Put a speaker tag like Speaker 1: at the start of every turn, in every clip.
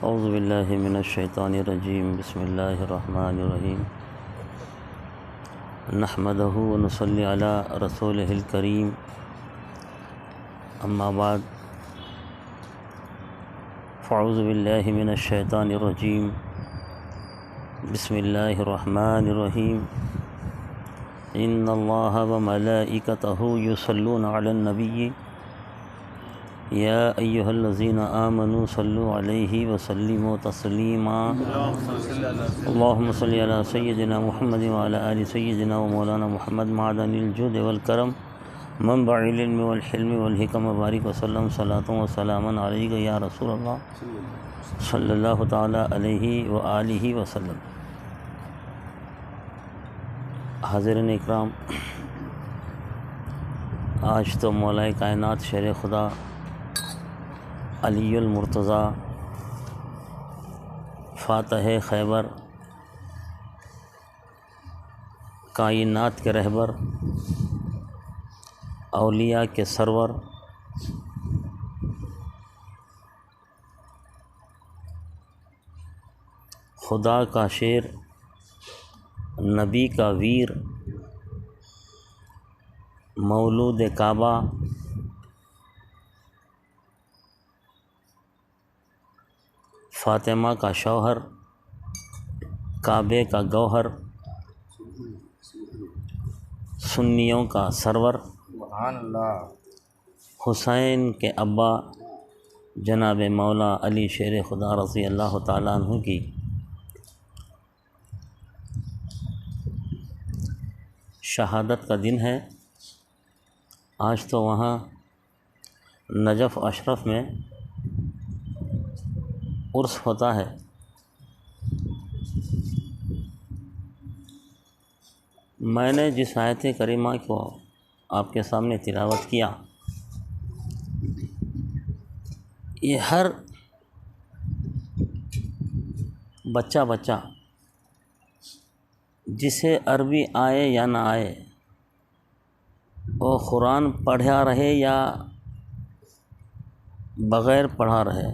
Speaker 1: اعوذ باللہ من الشیطان الرجیم بسم اللہ الرحمن الرحیم نحمدہ ونصلی علی رسولہ الکریم اما بعد فاعوذ باللہ من الشیطان الرجیم بسم اللہ الرحمن الرحیم ان اللہ وملائکتہ یصلون علی النبی یا ایہا الذین آمنوا صلوا علیہ وسلموا تسلیما اللہم صلی علی سیدنا محمد وعلی آل سیدنا ومولانا محمد معدن الجود والکرم منبع العلم والحلم والحکم وبارک وسلم صلاۃ و سلاما علیک یا رسول اللہ صلی اللہ تعالی علیہ وآلہ وسلم۔ حاضرین اکرام، آج تو مولا کائنات شیر خدا علی المرتضیٰ فاتح خیبر، کائنات کے رہبر، اولیاء کے سرور، خدا کا شیر، نبی کا ویر، مولود کعبہ، فاطمہ کا شوہر، کعبے کا گوہر، سنیوں کا سرور، حسین کے ابا جناب مولا علی شیر خدا رضی اللہ تعالیٰ عنہ کی شہادت کا دن ہے۔ آج تو وہاں نجف اشرف میں عرس ہوتا ہے۔ میں نے جس آیت کریمہ کو آپ کے سامنے تلاوت کیا، یہ ہر بچہ جسے عربی آئے یا نہ آئے، وہ قرآن پڑھا رہے یا بغیر پڑھا رہے،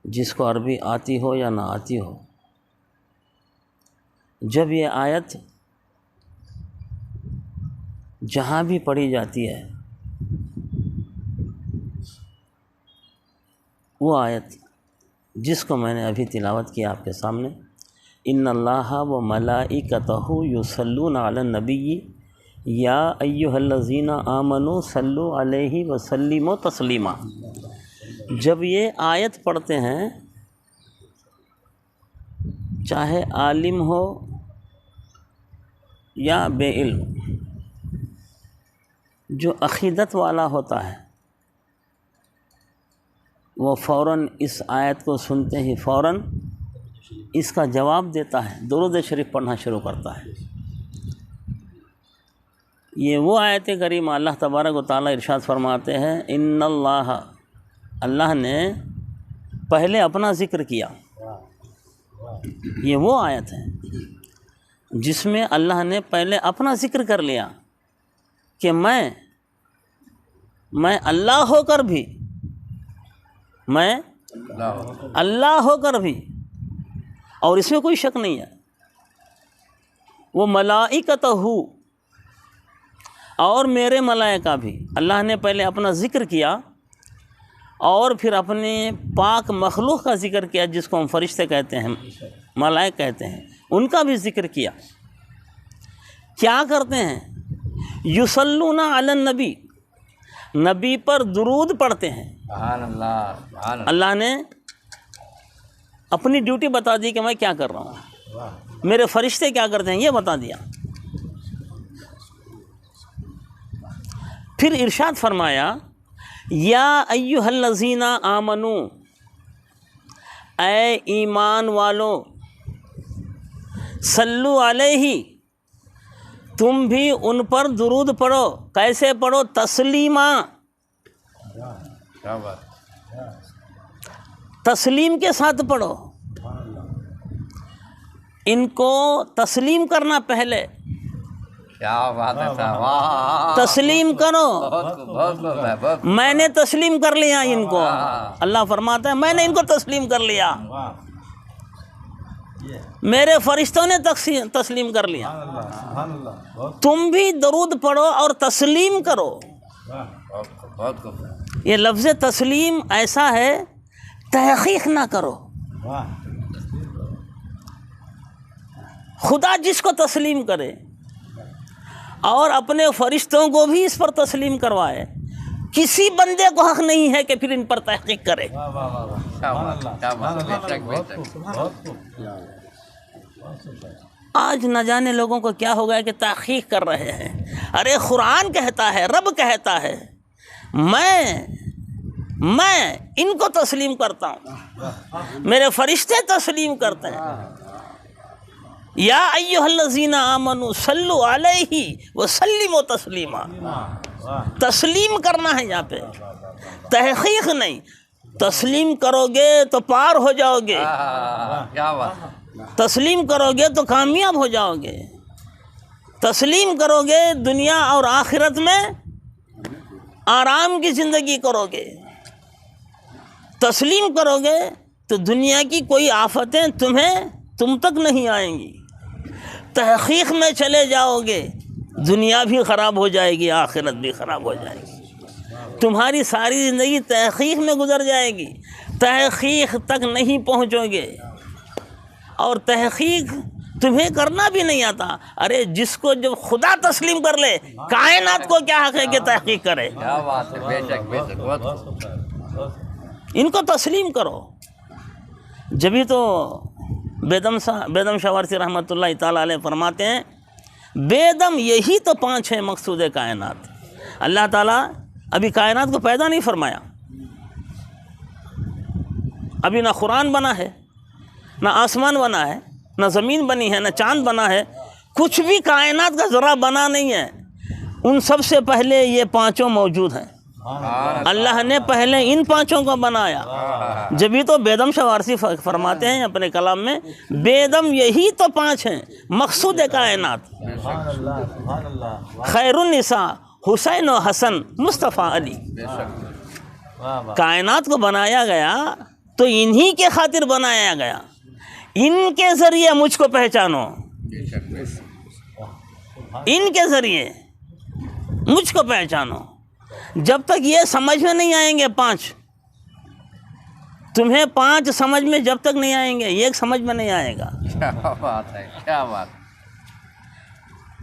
Speaker 1: جس کو عربی آتی ہو یا نہ آتی ہو، جب یہ آیت جہاں بھی پڑھی جاتی ہے، وہ آیت جس کو میں نے ابھی تلاوت کیا آپ کے سامنے، ان اللہ و ملائکتہ یصلون علی النبی یا ایہا الذین آمنوا صلوا علیہ وسلموا تسلیما، جب یہ آیت پڑھتے ہیں، چاہے عالم ہو یا بے علم، جو عقیدت والا ہوتا ہے وہ فوراً اس آیت کو سنتے ہی فوراً اس کا جواب دیتا ہے، درود شریف پڑھنا شروع کرتا ہے۔ یہ وہ آیت کریمہ اللہ تبارک و تعالیٰ ارشاد فرماتے ہیں، ان اللہ نے پہلے اپنا ذکر کیا۔ یہ وہ آیت ہے جس میں اللہ نے پہلے اپنا ذکر کر لیا کہ میں اللہ ہو کر بھی، میں اللہ ہو کر بھی، اور اس میں کوئی شک نہیں ہے، وہ ملائکتہ اور میرے ملائکہ بھی۔ اللہ نے پہلے اپنا ذکر کیا اور پھر اپنے پاک مخلوق کا ذکر کیا، جس کو ہم فرشتے کہتے ہیں، ملائک کہتے ہیں، ان کا بھی ذکر کیا۔ کیا کرتے ہیں؟ یصلون علی النبی، نبی پر درود پڑھتے ہیں۔
Speaker 2: سبحان اللہ، سبحان اللہ۔
Speaker 1: اللہ نے اپنی ڈیوٹی بتا دی کہ میں کیا کر رہا ہوں، میرے فرشتے کیا کرتے ہیں، یہ بتا دیا۔ پھر ارشاد فرمایا، یا ایہا الذین آمنو، اے ایمان والو، صلو علیہ، تم بھی ان پر درود پڑھو۔ کیسے پڑھو؟ تسلیما،
Speaker 2: کیا بات،
Speaker 1: تسلیم کے ساتھ پڑھو۔ ان کو تسلیم کرنا پہلے،
Speaker 2: کیا بات ہے صاحب، واہ،
Speaker 1: تسلیم کرو.
Speaker 2: بہت خوب، بہت خوب ہے، بہت
Speaker 1: میں نے تسلیم کر لیا ان کو. اللہ فرماتا ہے میں نے ان کو تسلیم کر لیا، میرے فرشتوں نے تسلیم کر لیا. تم بھی درود پڑھو اور تسلیم کرو.
Speaker 2: بہت خوب، بہت خوب.
Speaker 1: یہ لفظ تسلیم ایسا ہے، تحقیق نہ کرو. خدا جس کو تسلیم کرے اور اپنے فرشتوں کو بھی اس پر تسلیم کروائے، کسی بندے کو حق نہیں ہے کہ پھر ان پر تحقیق کرے.
Speaker 2: کیا بات، کیا بات، بے شک، بے شک.
Speaker 1: آج نہ جانے لوگوں کو کیا ہو گیا کہ تحقیق کر رہے ہیں. ارے قرآن کہتا ہے، رب کہتا ہے میں ان کو تسلیم کرتا ہوں، میرے فرشتے تسلیم کرتے ہیں. یا ایھا الذین آمنوا صلوا علیہ وسلموا تسلیما. تسلیم کرنا ہے یہاں پہ، تحقیق نہیں. تسلیم کرو گے تو پار ہو جاؤ گے،
Speaker 2: کیا بات،
Speaker 1: تسلیم کرو گے تو کامیاب ہو جاؤ گے، تسلیم کرو گے دنیا اور آخرت میں آرام کی زندگی کرو گے. تسلیم کرو گے تو دنیا کی کوئی آفتیں تم تک نہیں آئیں گی. تحقیق میں چلے جاؤ گے، دنیا بھی خراب ہو جائے گی، آخرت بھی خراب ہو جائے گی. تمہاری ساری زندگی تحقیق میں گزر جائے گی، تحقیق تک نہیں پہنچو گے. اور تحقیق تمہیں کرنا بھی نہیں آتا. ارے جس کو جب خدا تسلیم کر لے، کائنات کو کیا حق ہے کہ تحقیق کرے.
Speaker 2: کیا بات ہے، بے شک، بے شک، بہت.
Speaker 1: ان کو تسلیم کرو. جبھی تو بیدم شاہ وارثی رحمۃ اللہ تعالیٰ علیہ فرماتے ہیں بیدم یہی تو 5 ہیں مقصود کائنات. اللہ تعالیٰ ابھی کائنات کو پیدا نہیں فرمایا، ابھی نہ قرآن بنا ہے، نہ آسمان بنا ہے، نہ زمین بنی ہے، نہ چاند بنا ہے، کچھ بھی کائنات کا ذرہ بنا نہیں ہے. ان سب سے پہلے یہ 5 موجود ہیں. اللہ نے پہلے ان 5 کو بنایا. جبھی تو بیدم شاہ وارثی فرماتے ہیں اپنے کلام میں بیدم یہی تو 5 ہیں مقصود کائنات. خیر النساء حسین و حسن مصطفیٰ علی. کائنات کو بنایا گیا تو انہی کے خاطر بنایا گیا. ان کے ذریعے مجھ کو پہچانو، ان کے ذریعے مجھ کو پہچانو. جب تک یہ سمجھ میں نہیں آئیں گے 5، تمہیں 5 سمجھ میں جب تک نہیں آئیں گے، ایک سمجھ میں نہیں آئے گا.
Speaker 2: کیا بات ہے، کیا بات.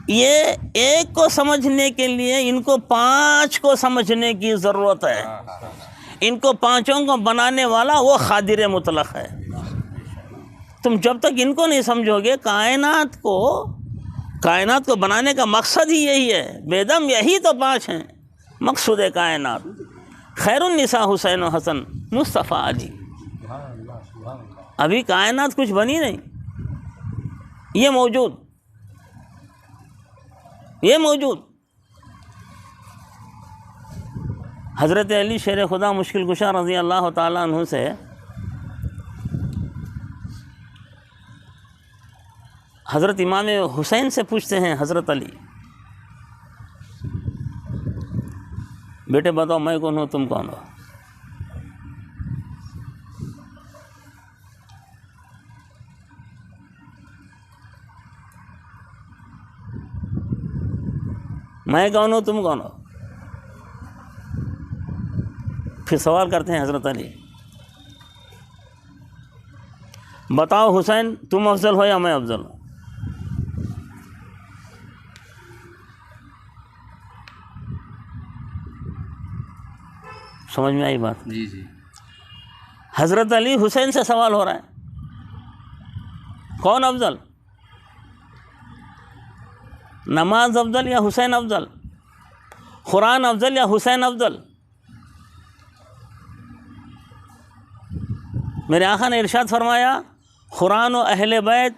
Speaker 1: یہ ایک کو سمجھنے کے لیے ان کو 5 کو سمجھنے کی ضرورت ہے. ان کو 5 کو بنانے والا وہ قادر مطلق ہے. تم جب تک ان کو نہیں سمجھو گے، کائنات کو بنانے کا مقصد ہی یہی ہے. بیدم یہی تو 5 ہیں مقصود کائنات. خیر النساء حسین و حسن مصطفیٰ علی. ابھی کائنات کچھ بنی نہیں، یہ موجود. حضرت علی شیر خدا مشکل کشا رضی اللہ تعالیٰ عنہ سے حضرت امام حسین سے پوچھتے ہیں حضرت علی، بیٹے بتاؤ میں کون ہوں، تم کون ہو؟ میں کون ہوں، تم کون ہو؟ پھر سوال کرتے ہیں حضرت علی، بتاؤ حسین تم افضل ہو یا میں افضل ہوں؟ سمجھ میں آئی بات؟
Speaker 2: جی جی.
Speaker 1: حضرت علی حسین سے سوال ہو رہا ہے کون افضل، نماز افضل یا حسین افضل، قرآن افضل یا حسین افضل؟ میرے آقا نے ارشاد فرمایا قرآن و اہل بیت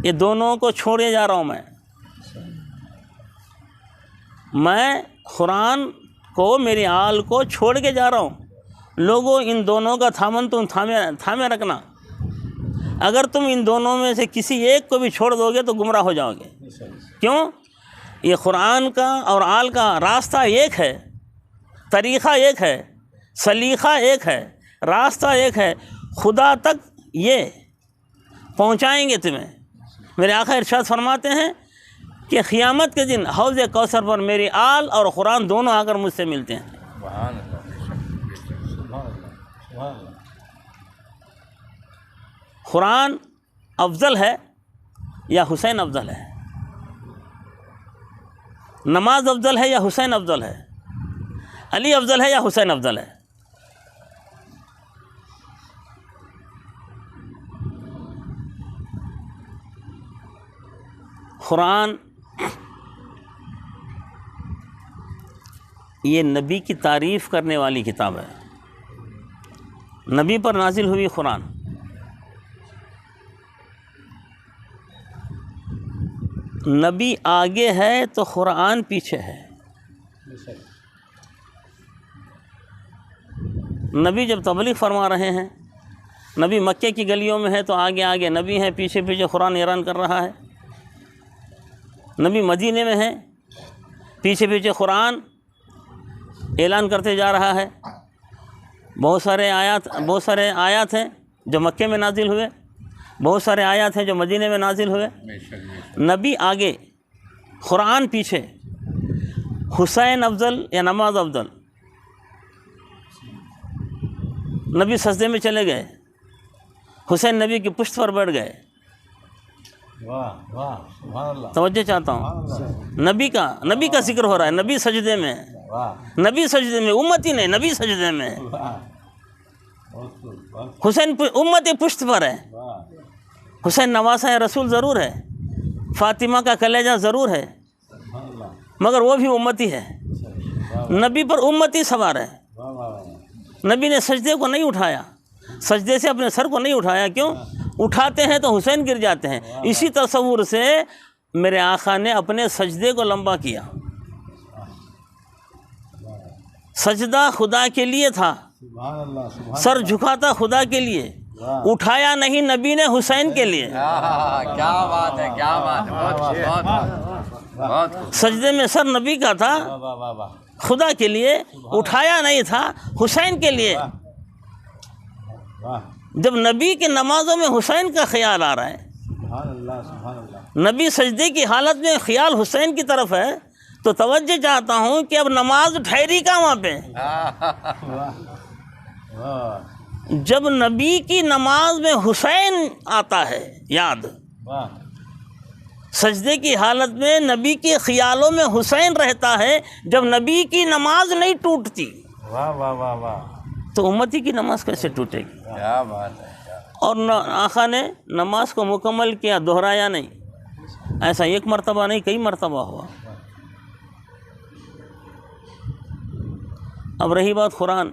Speaker 1: یہ دونوں کو چھوڑے جا رہا ہوں. میں قرآن کو میری آل کو چھوڑ کے جا رہا ہوں. لوگوں ان دونوں کا تھامن تم تھامے رکھنا. اگر تم ان دونوں میں سے کسی ایک کو بھی چھوڑ دو گے تو گمراہ ہو جاؤ گے. کیوں؟ یہ قرآن کا اور آل کا راستہ ایک ہے، طریقہ ایک ہے، سلیقہ ایک ہے، راستہ ایک ہے، خدا تک یہ پہنچائیں گے تمہیں۔ میرے آقا ارشاد فرماتے ہیں کہ قیامت کے دن حوض کوثر پر میری آل اور قرآن دونوں آ کر مجھ سے ملتے ہیں۔
Speaker 2: سبحان اللہ،
Speaker 1: قرآن افضل ہے یا حسین افضل ہے؟ نماز افضل ہے یا حسین افضل ہے؟ علی افضل ہے یا حسین افضل ہے؟ قرآن یہ نبی کی تعریف کرنے والی کتاب ہے، نبی پر نازل ہوئی قرآن۔ نبی آگے ہے تو قرآن پیچھے ہے۔ نبی جب تبلیغ فرما رہے ہیں، نبی مکے کی گلیوں میں ہے تو آگے آگے نبی ہے، پیچھے پیچھے قرآن اعلان کر رہا ہے۔ نبی مدینے میں ہے، پیچھے پیچھے قرآن اعلان کرتے جا رہا ہے۔ بہت سارے آیات ہیں جو مکے میں نازل ہوئے، بہت سارے آیات ہیں جو مدینے میں نازل ہوئے۔ نبی آگے، قرآن پیچھے۔ حسین افضل یا نماز افضل؟ نبی سجدے میں چلے گئے، حسین نبی کی پشت پر بیٹھ گئے۔ توجہ چاہتا ہوں، نبی کا ذکر ہو رہا ہے، نبی سجدے میں، نبی سجدے میں، امتی نہیں، نبی سجدے میں، حسین امتی پشت پر ہے۔ حسین نواسہ رسول ضرور ہے، فاطمہ کا کلیجہ ضرور ہے، مگر وہ بھی امتی ہے۔ نبی پر امتی سوار ہے۔ نبی نے سجدے کو نہیں اٹھایا، سجدے سے اپنے سر کو نہیں اٹھایا۔ کیوں؟ اٹھاتے ہیں تو حسین گر جاتے ہیں۔ اسی تصور سے میرے آقا نے اپنے سجدے کو لمبا کیا۔ سجدہ خدا کے لیے تھا، سر جھکاتا خدا کے لیے، اٹھایا نہیں نبی نے حسین کے لیے۔
Speaker 2: کیا بات ہے، کیا بات ہے، بہت
Speaker 1: سجدے میں سر نبی کا تھا، خدا کے لیے، اٹھایا نہیں تھا، حسین کے لیے۔ جب نبی کے نمازوں میں حسین کا خیال آ رہا ہے، نبی سجدے کی حالت میں خیال حسین کی طرف ہے، تو توجہ چاہتا ہوں کہ اب نماز ٹھہری کہاں وہاں پہ؟ جب نبی کی نماز میں حسین آتا ہے یاد، سجدے کی حالت میں نبی کے خیالوں میں حسین رہتا ہے، جب نبی کی نماز نہیں ٹوٹتی تو امتی کی نماز کیسے ٹوٹے گی؟
Speaker 2: کیا بات ہے۔
Speaker 1: اور آقا نے نماز کو مکمل کیا، دہرایا نہیں، ایسا ایک مرتبہ نہیں، کئی مرتبہ ہوا۔ اب رہی بات قرآن،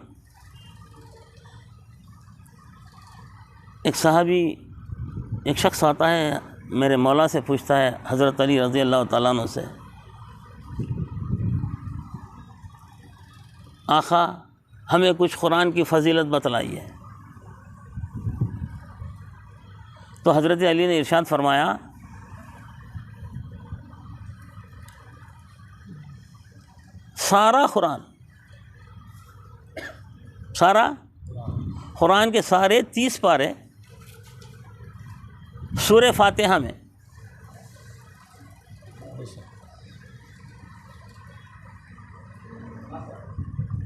Speaker 1: ایک صحابی، ایک شخص آتا ہے میرے مولا سے، پوچھتا ہے حضرت علی رضی اللہ تعالیٰ عنہ سے، آقا ہمیں کچھ قرآن کی فضیلت بتلائیے۔ تو حضرت علی نے ارشاد فرمایا، سارا قرآن کے سارے 30 پارے سورہ فاتحہ میں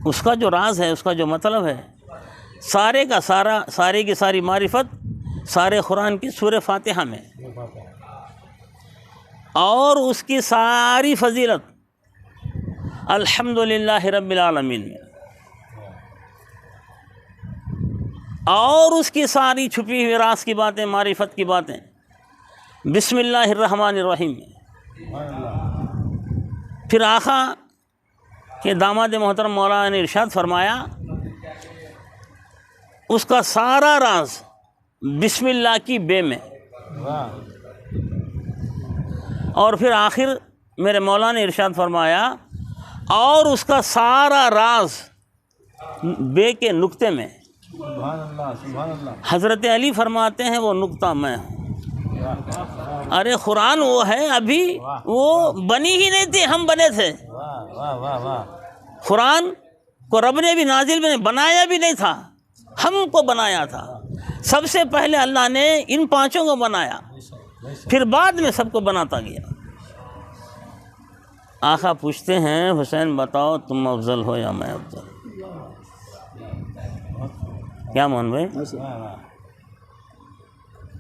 Speaker 1: اس کا جو راز ہے، اس کا جو مطلب ہے، سارے کا سارا، ساری کی ساری معرفت سارے قرآن کی سورہ فاتحہ میں، اور اس کی ساری فضیلت الحمدللہ رب العالمین میں، اور اس کی ساری چھپی ہوئی راز کی باتیں، معرفت کی باتیں بسم اللہ الرحمن الرحیم میں۔ پھر آقا کہ داماد محترم مولانا نے ارشاد فرمایا، اس کا سارا راز بسم اللہ کی بے میں، اور پھر آخر میرے مولانا نے ارشاد فرمایا، اور اس کا سارا راز بے کے نقطے میں۔ حضرت علی فرماتے ہیں وہ نقطہ میں ہوں۔ ارے قرآن وہ ہے، ابھی وہ بنی ہی نہیں تھی، ہم بنے تھے۔ قرآن کو رب نے بھی نازل بھی نہیں، بنایا بھی نہیں تھا، ہم کو بنایا تھا۔ سب سے پہلے اللہ نے ان پانچوں کو بنایا، پھر بعد میں سب کو بناتا گیا۔ آقا پوچھتے ہیں حسین بتاؤ تم افضل ہو یا میں افضل؟ کیا مان بھائی؟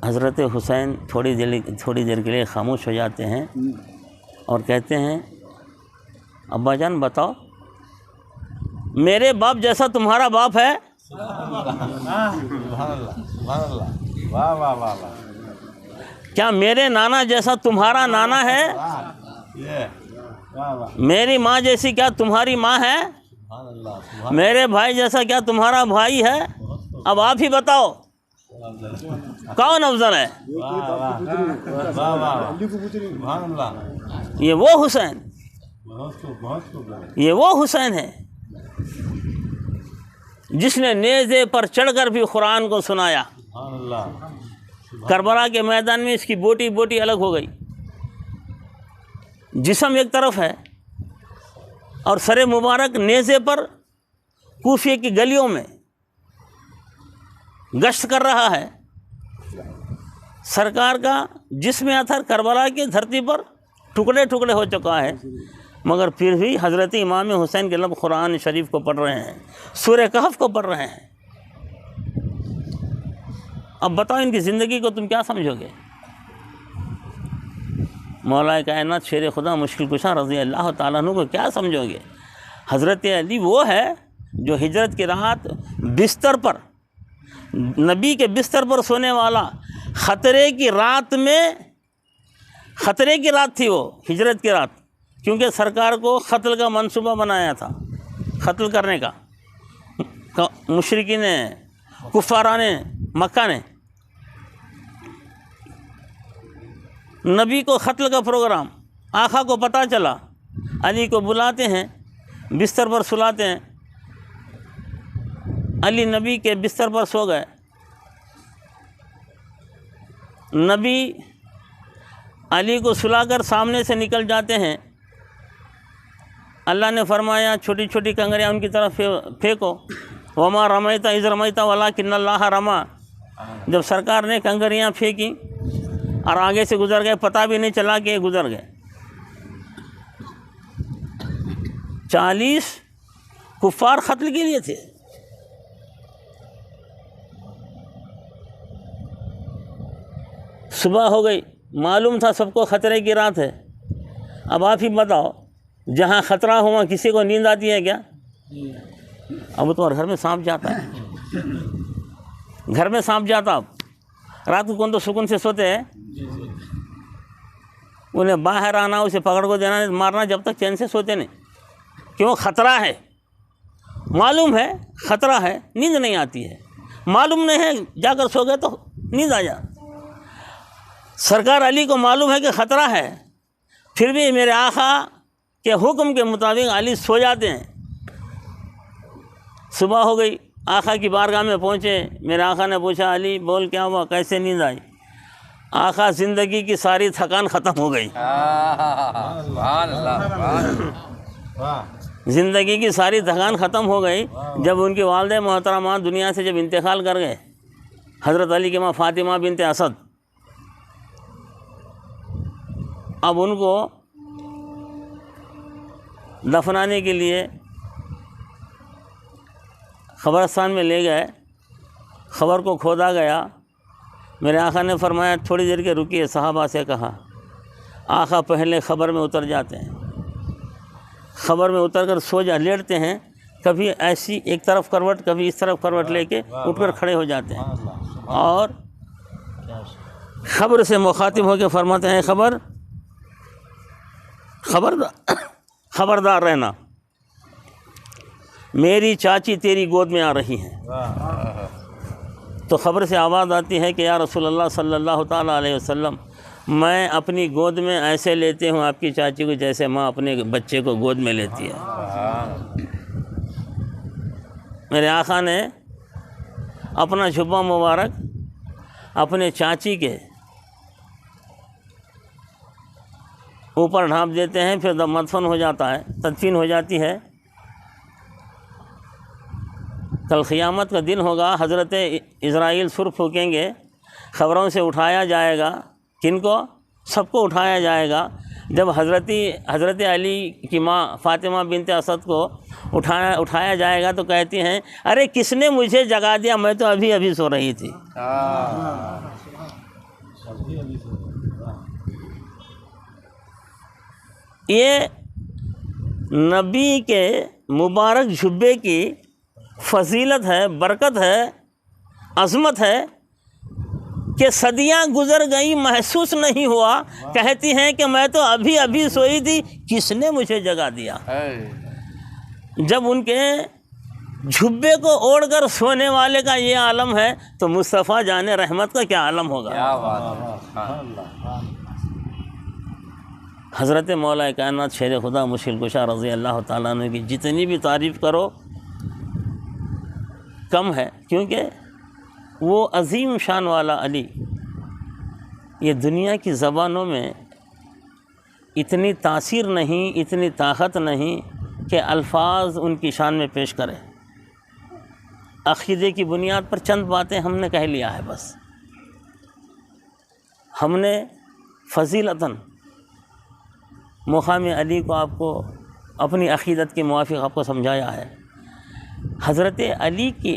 Speaker 1: حضرت حسین تھوڑی دیر کے لیے خاموش ہو جاتے ہیں اور کہتے ہیں ابا جان بتاؤ، میرے باپ جیسا تمہارا باپ ہے؟ کیا میرے نانا جیسا تمہارا نانا ہے؟ میری ماں جیسی کیا تمہاری ماں ہے؟ میرے بھائی جیسا کیا تمہارا بھائی ہے؟ اب آپ ہی بتاؤ کون افضل ہے؟ یہ وہ حسین، یہ وہ حسین ہے جس نے نیزے پر چڑھ کر بھی قرآن کو سنایا۔ کربلا کے میدان میں اس کی بوٹی بوٹی الگ ہو گئی، جسم ایک طرف ہے اور سر مبارک نیزے پر کوفے کی گلیوں میں گشت کر رہا ہے۔ سرکار کا جسم اثر کربلا کی دھرتی پر ٹکڑے ٹکڑے ہو چکا ہے، مگر پھر بھی حضرت امام حسین کے لب قرآن شریف کو پڑھ رہے ہیں، سورہ کہف کو پڑھ رہے ہیں۔ اب بتاؤ ان کی زندگی کو تم کیا سمجھو گے؟ مولا کائنات شیر خدا مشکل کشا رضی اللہ تعالیٰ عنہ کو کیا سمجھو گے؟ حضرت علی وہ ہے جو ہجرت کی رات بستر پر، نبی کے بستر پر سونے والا، خطرے کی رات میں، خطرے کی رات تھی وہ، ہجرت کی رات، کیونکہ سرکار کو قتل کا منصوبہ بنایا تھا، قتل کرنے کا، مشرکین نے، کفاران مکہ نے، نبی کو قتل کا پروگرام۔ آقا کو پتہ چلا، علی کو بلاتے ہیں، بستر پر سلاتے ہیں، علی نبی کے بستر پر سو گئے۔ نبی علی کو سلا کر سامنے سے نکل جاتے ہیں۔ اللہ نے فرمایا چھوٹی چھوٹی کنگریاں ان کی طرف پھینکو، وما رمیت اذ رمیت ولکن اللہ رمی۔ جب سرکار نے کنگریاں پھینکی اور آگے سے گزر گئے، پتہ بھی نہیں چلا کہ گزر گئے۔ 40 کفار قتل کے لیے تھے۔ صبح ہو گئی، معلوم تھا سب کو خطرے کی رات ہے۔ اب آپ ہی بتاؤ، جہاں خطرہ ہوا کسی کو نیند آتی ہے کیا؟ اب تو گھر میں سانپ جاتا ہے، گھر میں سانپ جاتا، اب رات کو کون تو سکون سے سوتے ہیں، انہیں باہر آنا، اسے پکڑ کو دینا، مارنا، جب تک چین سے سوتے نہیں۔ کیوں؟ خطرہ ہے، معلوم ہے خطرہ ہے، نیند نہیں آتی ہے، معلوم نہیں ہے، جا کر سو گئے تو نیند آ جائے۔ سرکار علی کو معلوم ہے کہ خطرہ ہے، پھر بھی میرے آقا کے حکم کے مطابق علی سو جاتے ہیں۔ صبح ہو گئی، آقا کی بارگاہ میں پہنچے، میرے آقا نے پوچھا علی بول کیا ہوا، کیسے نیند آئی؟ آقا زندگی کی ساری تھکان ختم ہو گئی، زندگی کی ساری تھکان ختم ہو گئی جب ان کی والدہ محترمہ دنیا سے جب انتقال کر گئے، حضرت علی کی ماں فاطمہ بنت اسد۔ اب ان کو دفنانے کے لیے قبرستان میں لے گئے، قبر کو کھودا گیا۔ میرے آقا نے فرمایا تھوڑی دیر کے رکیے، صحابہ سے کہا۔ آقا پہلے قبر میں اتر جاتے ہیں، قبر میں اتر کر لیٹتے ہیں، کبھی ایسی ایک طرف کروٹ، کبھی اس طرف کروٹ لے کے اٹھ کر کھڑے ہو جاتے ہیں، اور قبر سے مخاطب ہو کے فرماتے ہیں خبردار رہنا، میری چاچی تیری گود میں آ رہی ہیں۔ تو قبر سے آواز آتی ہے کہ یا رسول اللہ صلی اللہ تعالیٰ علیہ وسلم، میں اپنی گود میں ایسے لیتے ہوں آپ کی چاچی کو جیسے ماں اپنے بچے کو گود میں لیتی ہے۔ میرے آقا نے اپنا جھبا مبارک اپنے چاچی کے اوپر ڈھانپ دیتے ہیں، پھر مدفن ہو جاتا ہے، تدفین ہو جاتی ہے۔ کل قیامت کا دن ہوگا، حضرت اسرائیل سر پھونکیں گے، خبروں سے اٹھایا جائے گا، کن کو؟ سب کو اٹھایا جائے گا۔ جب حضرت علی کی ماں فاطمہ بنت اسد کو اٹھایا جائے گا تو کہتی ہیں، ارے کس نے مجھے جگا دیا، میں تو ابھی ابھی سو رہی تھی۔ یہ نبی کے مبارک جھبے کی فضیلت ہے، برکت ہے، عظمت ہے کہ صدیاں گزر گئی محسوس نہیں ہوا، کہتی ہیں کہ میں تو ابھی ابھی سوئی تھی، کس نے مجھے جگا دیا۔ جب ان کے جھبے کو اوڑھ کر سونے والے کا یہ عالم ہے تو مصطفیٰ جان رحمت کا کیا عالم ہوگا۔ حضرت مولا کائنات شیر خدا مشکل کشا رضی اللہ تعالیٰ عنہ کی جتنی بھی تعریف کرو کم ہے، کیونکہ وہ عظیم شان والا علی یہ دنیا کی زبانوں میں اتنی تاثیر نہیں، اتنی طاقت نہیں کہ الفاظ ان کی شان میں پیش کرے۔ عقیدے کی بنیاد پر چند باتیں ہم نے کہہ لیا ہے، بس ہم نے فضیلتاً مقام علی کو آپ کو اپنی عقیدت کے موافق آپ کو سمجھایا ہے۔ حضرت علی کی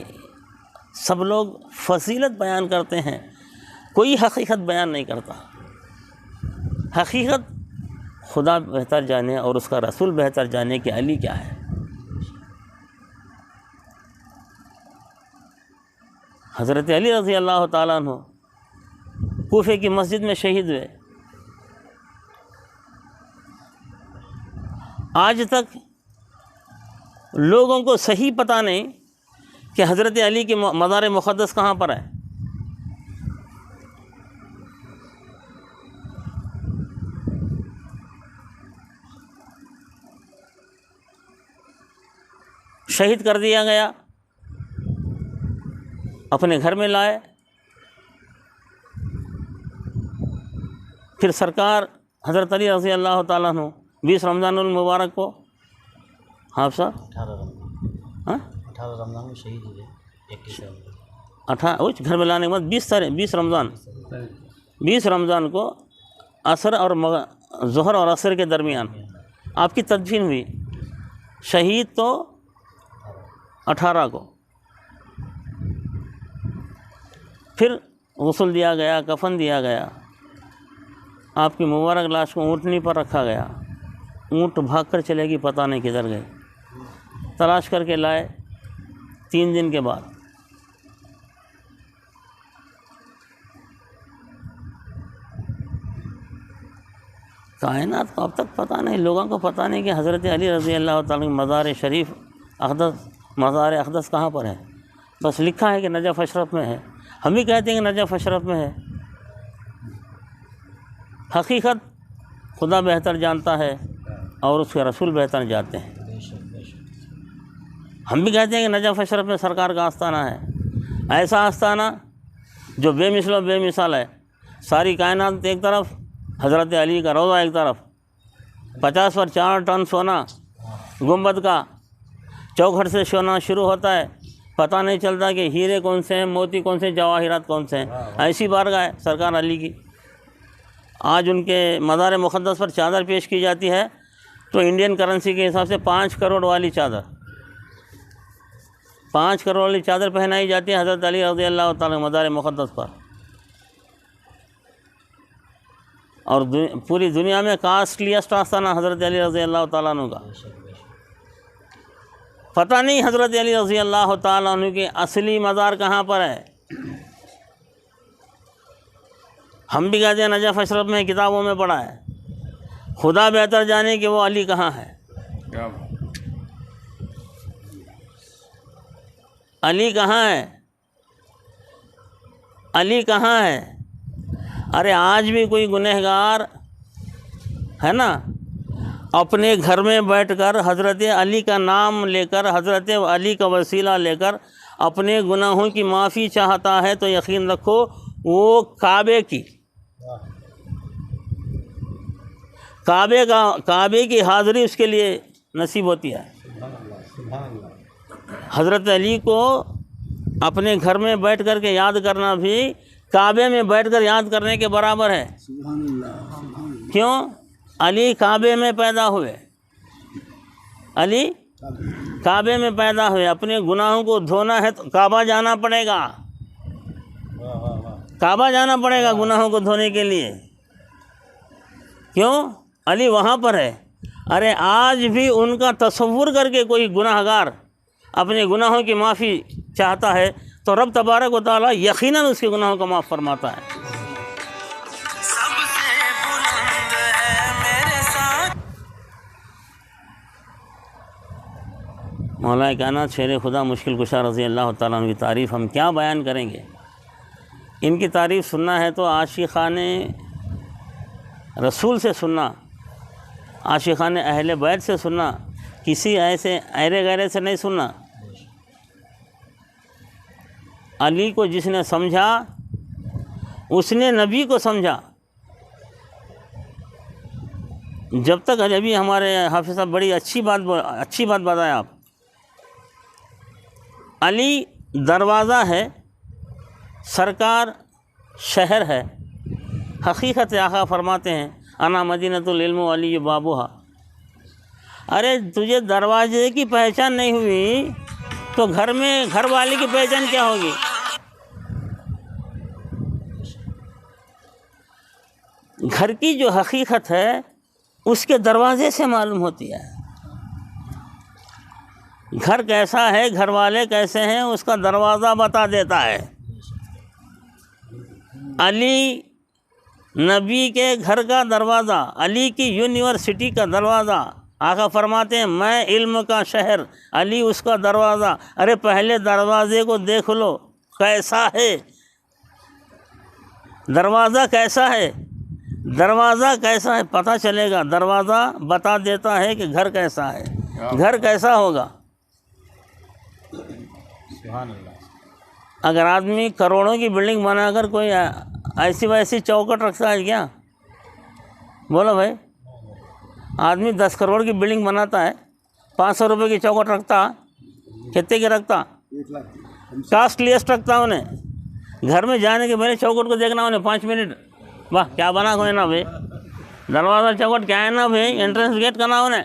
Speaker 1: سب لوگ فضیلت بیان کرتے ہیں، کوئی حقیقت بیان نہیں کرتا۔ حقیقت خدا بہتر جانے اور اس کا رسول بہتر جانے کہ علی کیا ہے۔ حضرت علی رضی اللہ تعالیٰ عنہ کوفے کی مسجد میں شہید ہوئے۔ آج تک لوگوں کو صحیح پتہ نہیں کہ حضرت علی کی مزار مقدس کہاں پر ہے۔ شہید کر دیا گیا، اپنے گھر میں لائے، پھر سرکار حضرت علی رضی اللہ تعالیٰ عنہ 20 رمضان المبارک کو، حافظہ
Speaker 3: 18 رمضان میں شہید ہوئے،
Speaker 1: گھر میں لانے کے بعد 20 رمضان کو عصر اور ظہر اور عصر کے درمیان آپ کی تدفین ہوئی۔ شہید تو 18 کو، پھر غسل دیا گیا، کفن دیا گیا، آپ کی مبارک لاش کو اونٹنی پر رکھا گیا، اونٹ بھاگ کر چلے گی، پتہ نہیں کدھر گئی، تلاش کر کے لائے 3 دن کے بعد۔ کائنات کو اب تک پتہ نہیں، لوگوں کو پتہ نہیں کہ حضرت علی رضی اللہ تعالیٰ کی مزار شریف مزار اقدس کہاں پر ہے۔ بس لکھا ہے کہ نجف اشرف میں ہے، ہم بھی کہتے ہیں کہ نجف اشرف میں ہے۔ حقیقت خدا بہتر جانتا ہے اور اس کے رسول بہتر جانتے ہیں۔ ہم بھی کہتے ہیں کہ نجف اشرف میں سرکار کا آستانہ ہے، ایسا آستانہ جو بے مثل و بے مثال ہے۔ ساری کائنات ایک طرف، حضرت علی کا روضہ ایک طرف، 50 پر 4 ٹن سونا، گنبد کا چوکھٹ سے سونا شروع ہوتا ہے، پتہ نہیں چلتا کہ ہیرے کون سے ہیں، موتی کون سے، جواہرات کون سے ہیں۔ ایسی بارگاہ ہے سرکار علی کی۔ آج ان کے مزار مقدس پر چادر پیش کی جاتی ہے تو انڈین کرنسی کے حساب سے 5 کروڑ والی چادر، 5 کروڑ والی چادر پہنائی جاتی ہے حضرت علی رضی اللہ تعالیٰ مزار مقدس پر۔ اور پوری دنیا میں کاسٹلیسٹ آستانہ حضرت علی رضی اللہ تعالیٰ عنہ کا۔ پتہ نہیں حضرت علی رضی اللہ تعالیٰ عنہ کی اصلی مزار کہاں پر ہے۔ ہم بھی کہتے ہیں نجف اشرف میں، کتابوں میں پڑھا ہے، خدا بہتر جانے کہ وہ علی کہاں ہے۔ علی کہاں ہے؟ علی کہاں ہے؟ ارے آج بھی کوئی گنہگار ہے نا، اپنے گھر میں بیٹھ کر حضرت علی کا نام لے کر، حضرت علی کا وسیلہ لے کر اپنے گناہوں کی معافی چاہتا ہے تو یقین رکھو وہ کعبے کی حاضری اس کے لیے نصیب ہوتی ہے۔ حضرت علی کو اپنے گھر میں بیٹھ کر کے یاد کرنا بھی کعبے میں بیٹھ کر یاد کرنے کے برابر ہے۔ کیوں؟ علی کعبے میں پیدا ہوئے، علی کعبے میں پیدا ہوئے، اپنے گناہوں کو دھونا ہے تو کعبہ جانا پڑے گا، کعبہ جانا پڑے گا گناہوں کو دھونے کے لیے۔ کیوں؟ علی وہاں پر ہے۔ ارے آج بھی ان کا تصور کر کے کوئی گناہ گار اپنے گناہوں کی معافی چاہتا ہے تو رب تبارک و تعالیٰ یقیناً اس کے گناہوں کو معاف فرماتا ہے۔ مولا کائنات شیر خدا مشکل کشا رضی اللہ تعالیٰ عنہ کی تعریف ہم کیا بیان کریں گے۔ ان کی تعریف سننا ہے تو عاشقان رسول سے سننا، عاشقان اہل بیت سے سننا، کسی ایسے ایرے غیرے سے نہیں سننا۔ علی کو جس نے سمجھا اس نے نبی کو سمجھا۔ جب تک ابھی ہمارے حافظ صاحب بڑی اچھی بات بتایا آپ، علی دروازہ ہے، سرکار شہر ہے۔ حقیقت آقا فرماتے ہیں انا مدینۃ العلم علی بابوہا۔ ارے تجھے دروازے کی پہچان نہیں ہوئی تو گھر والی کی پہچان کیا ہوگی؟ گھر کی جو حقیقت ہے اس کے دروازے سے معلوم ہوتی ہے۔ گھر کیسا ہے، گھر والے کیسے ہیں، اس کا دروازہ بتا دیتا ہے۔ علی نبی کے گھر کا دروازہ، علی کی یونیورسٹی کا دروازہ۔ آقا فرماتے ہیں میں علم کا شہر، علی اس کا دروازہ۔ ارے پہلے دروازے کو دیکھ لو کیسا ہے، دروازہ کیسا ہے، دروازہ کیسا ہے پتہ چلے گا۔ دروازہ بتا دیتا ہے کہ گھر کیسا ہے، گھر کیسا ہوگا۔ اگر آدمی کروڑوں کی بلڈنگ بنا کر کوئی ایسی ویسی چوکٹ رکھتا ہے کیا؟ بولو بھائی، آدمی 10 کروڑ کی بلڈنگ بناتا ہے، 500 روپے کی چوکٹ رکھتا، کتنے کی رکھتا؟ کاسٹلیسٹ رکھتا انہیں۔ گھر میں جانے کے پہلے چوکٹ کو دیکھنا انہیں 5 منٹ، واہ کیا بنا کوئی نا بھائی، دروازہ چوکٹ کیا ہے نا بھائی، انٹرنس گیٹ کا نا انہیں۔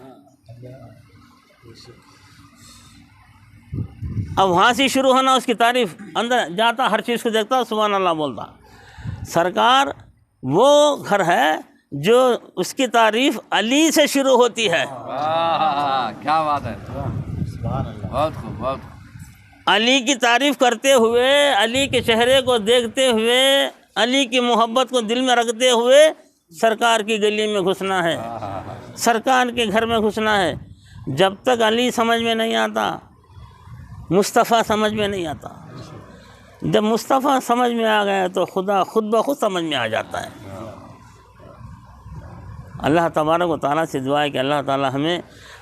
Speaker 1: اب وہاں سے شروع ہونا اس کی تعریف، اندر جاتا ہر چیز کو دیکھتا سبحان اللہ بولتا۔ سرکار وہ گھر ہے جو اس کی تعریف علی سے شروع ہوتی ہے۔
Speaker 2: کیا بات ہے، بہت خوب، بہت خوب۔
Speaker 1: علی کی تعریف کرتے ہوئے، علی کے چہرے کو دیکھتے ہوئے، علی کی محبت کو دل میں رکھتے ہوئے سرکار کی گلی میں گھسنا ہے، سرکار کے گھر میں گھسنا ہے۔ جب تک علی سمجھ میں نہیں آتا، مصطفیٰ سمجھ میں نہیں آتا۔ جب مصطفیٰ سمجھ میں آ گیا تو خدا خود بخود سمجھ میں آ جاتا ہے۔ اللہ تبارک و تعالیٰ سے دعا ہے کہ اللہ تعالیٰ ہمیں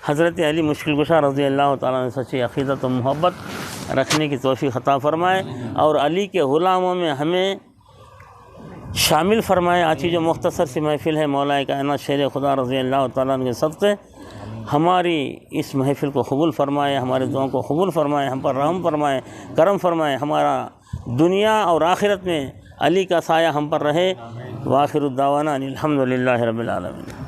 Speaker 1: حضرت علی مشکل کشا رضی اللہ تعالیٰ عنہ سچی عقیدت و محبت رکھنے کی توفیق عطا فرمائے اور علی کے غلاموں میں ہمیں شامل فرمائے۔ آج جو مختصر سی محفل ہے مولا کائنات شیر خدا رضی اللہ تعالیٰ عنہ کے صدقے ہماری اس محفل کو قبول فرمائے، ہمارے دعاؤں کو قبول فرمائے، ہم پر رحم فرمائے، کرم فرمائے، ہمارا دنیا اور آخرت میں علی کا سایہ ہم پر رہے۔ وآخر الدعوانا الحمدللہ رب العالمین۔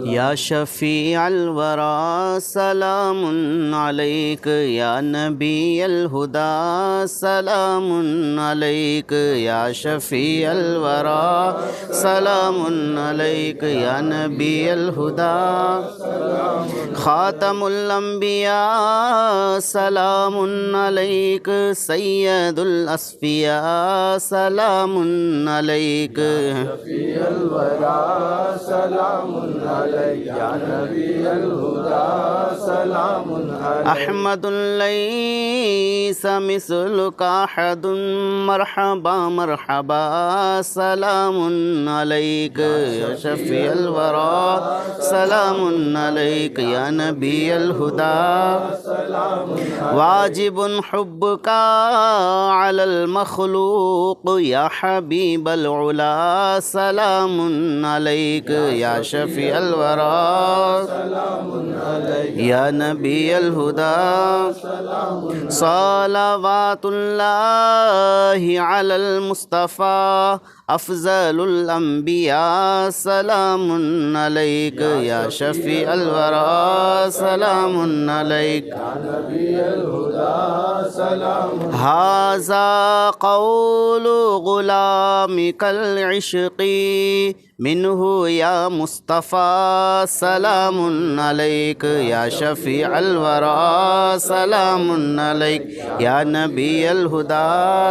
Speaker 3: یا شفیع الورا سلام علیک، یا نبی الہدا سلام علیک، یا شفیع الورا سلام علیک، یا نبی الہدا خاتم الانبیاء سلام علیک، سید الاصفیاء سلام علیک، شفیع الورا سلام علیک، یا نبی الہدا أحمد ليس مثلك أحد مرحبا مرحبا سلام عليك يا شفيع الورى سلام عليك يا نبي الهدى واجب حبك على المخلوق يا حبيب العلا سلام عليك يا شفيع الورى يا نبي الهدى صلوات الله على المصطفى أفضل الأنبياء سلام عليك يا شفيع الورى سلام عليك يا نبي الهدى سلام هذا قول غلامك العشق منه يا مصطفى سلام عليك يا شفيع الورى سلام عليك يا نبي الهدى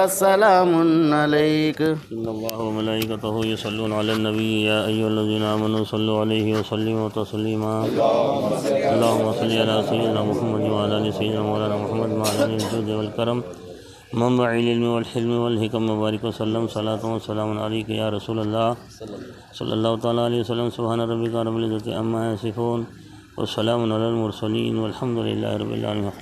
Speaker 3: سلام عليك
Speaker 1: إن الله وملائكته يصلون على النبي يا أيها الذين آمنوا صلوا عليه وسلموا تسليما اللهم صل على سيدنا محمد وعلى آل سيدنا مولانا محمد وعلى آل الجود والكرم منبع العلم والحلم والحكم وبارك وسلم صلاة وسلام عليك يا رسول الله صلى الله تعالى عليه وسلم سبحان ربك رب العزة عما يصفون والسلام على المرسلين والحمد لله رب العالمين.